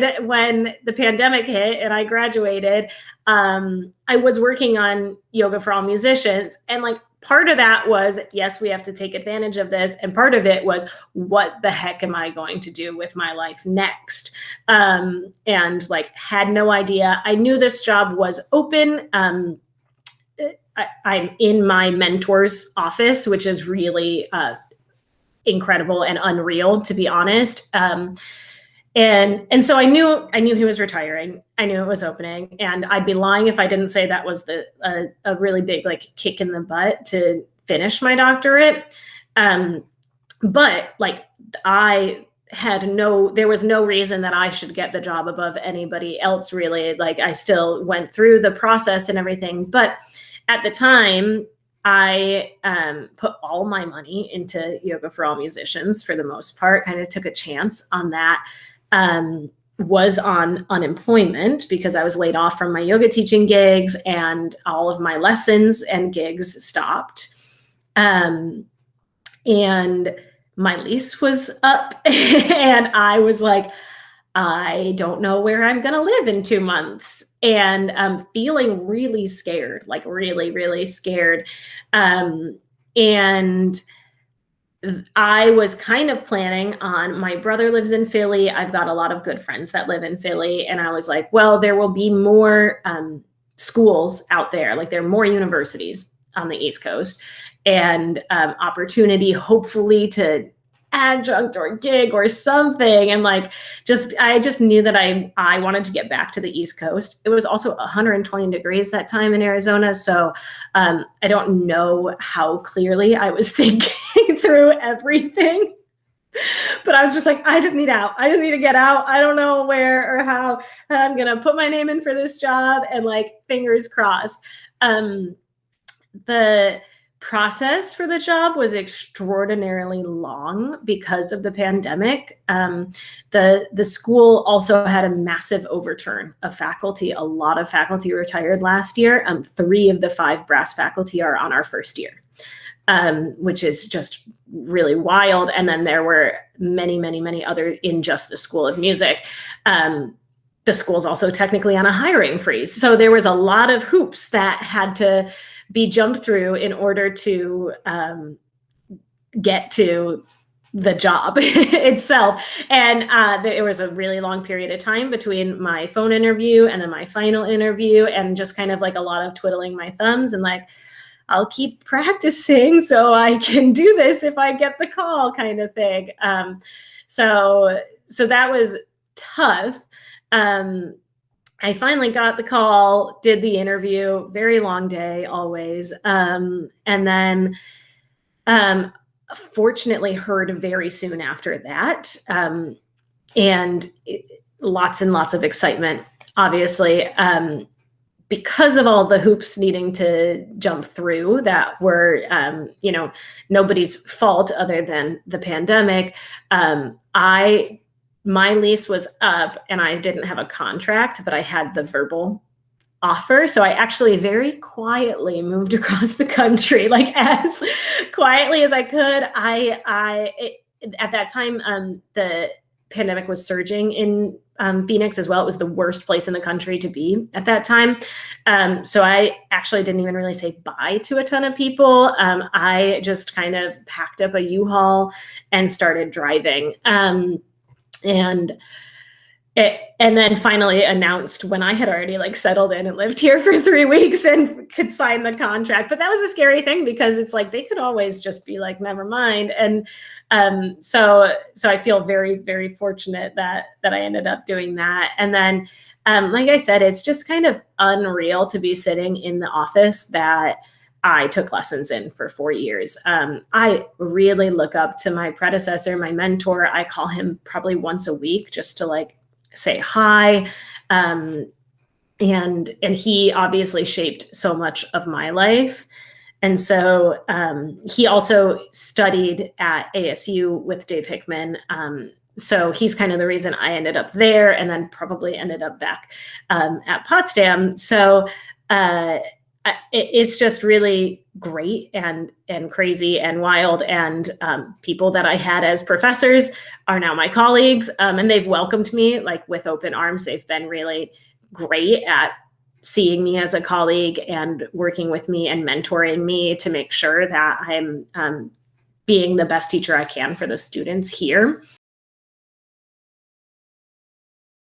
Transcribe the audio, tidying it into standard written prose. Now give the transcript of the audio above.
good when the pandemic hit and I graduated. I was working on Yoga for All Musicians, and like part of that was, yes, we have to take advantage of this. And part of it was, what the heck am I going to do with my life next? And like had no idea. I knew this job was open. I'm in my mentor's office, which is really incredible and unreal, to be honest. And so I knew he was retiring. I knew it was opening, and I'd be lying if I didn't say that was a really big like kick in the butt to finish my doctorate. But like there was no reason that I should get the job above anybody else, really. Like I still went through the process and everything, but at the time, I put all my money into Yoga for All Musicians for the most part, kind of took a chance on that, was on unemployment because I was laid off from my yoga teaching gigs, and all of my lessons and gigs stopped. And my lease was up and I was like, I don't know where I'm going to live in 2 months, and I'm feeling really scared, like really, really scared. And I was kind of planning on, my brother lives in Philly. I've got a lot of good friends that live in Philly. And I was like, well, there will be more schools out there. Like there are more universities on the East Coast, and opportunity hopefully to adjunct or gig or something. And like, I just knew that I wanted to get back to the East Coast. It was also 120 degrees that time in Arizona. So I don't know how clearly I was thinking through everything, but I was just like, I just need out. I just need to get out. I don't know where or how I'm going to put my name in for this job, and like fingers crossed. The process for the job was extraordinarily long because of the pandemic. The school also had a massive overturn of faculty. A lot of faculty retired last year. 3 of the 5 brass faculty are on our first year, which is just really wild. And then there were many, many, many other in just the School of Music. The school's also technically on a hiring freeze. So there was a lot of hoops that had to be jumped through in order to get to the job itself. And it was a really long period of time between my phone interview and then my final interview, and just kind of like a lot of twiddling my thumbs and like, I'll keep practicing so I can do this if I get the call kind of thing. So that was tough. I finally got the call, did the interview, very long day always. And then fortunately heard very soon after that. And lots and lots of excitement, obviously, because of all the hoops needing to jump through that were, nobody's fault other than the pandemic. My lease was up and I didn't have a contract, but I had the verbal offer. So I actually very quietly moved across the country, like as quietly as I could. At that time, the pandemic was surging in Phoenix as well. It was the worst place in the country to be at that time. So I actually didn't even really say bye to a ton of people. I just kind of packed up a U-Haul and started driving. And then finally announced when I had already like settled in and lived here for 3 weeks and could sign the contract. But that was a scary thing because it's like, they could always just be like, never mind. And so I feel very, very fortunate that I ended up doing that. And then, like I said, it's just kind of unreal to be sitting in the office that I took lessons in for 4 years. I really look up to my predecessor, my mentor. I call him probably once a week just to like say hi. And he obviously shaped so much of my life. And so he also studied at ASU with Dave Hickman. So he's kind of the reason I ended up there, and then probably ended up back at Potsdam. So it's just really great and crazy and wild. And people that I had as professors are now my colleagues, and they've welcomed me like with open arms. They've been really great at seeing me as a colleague and working with me and mentoring me to make sure that I'm being the best teacher I can for the students here.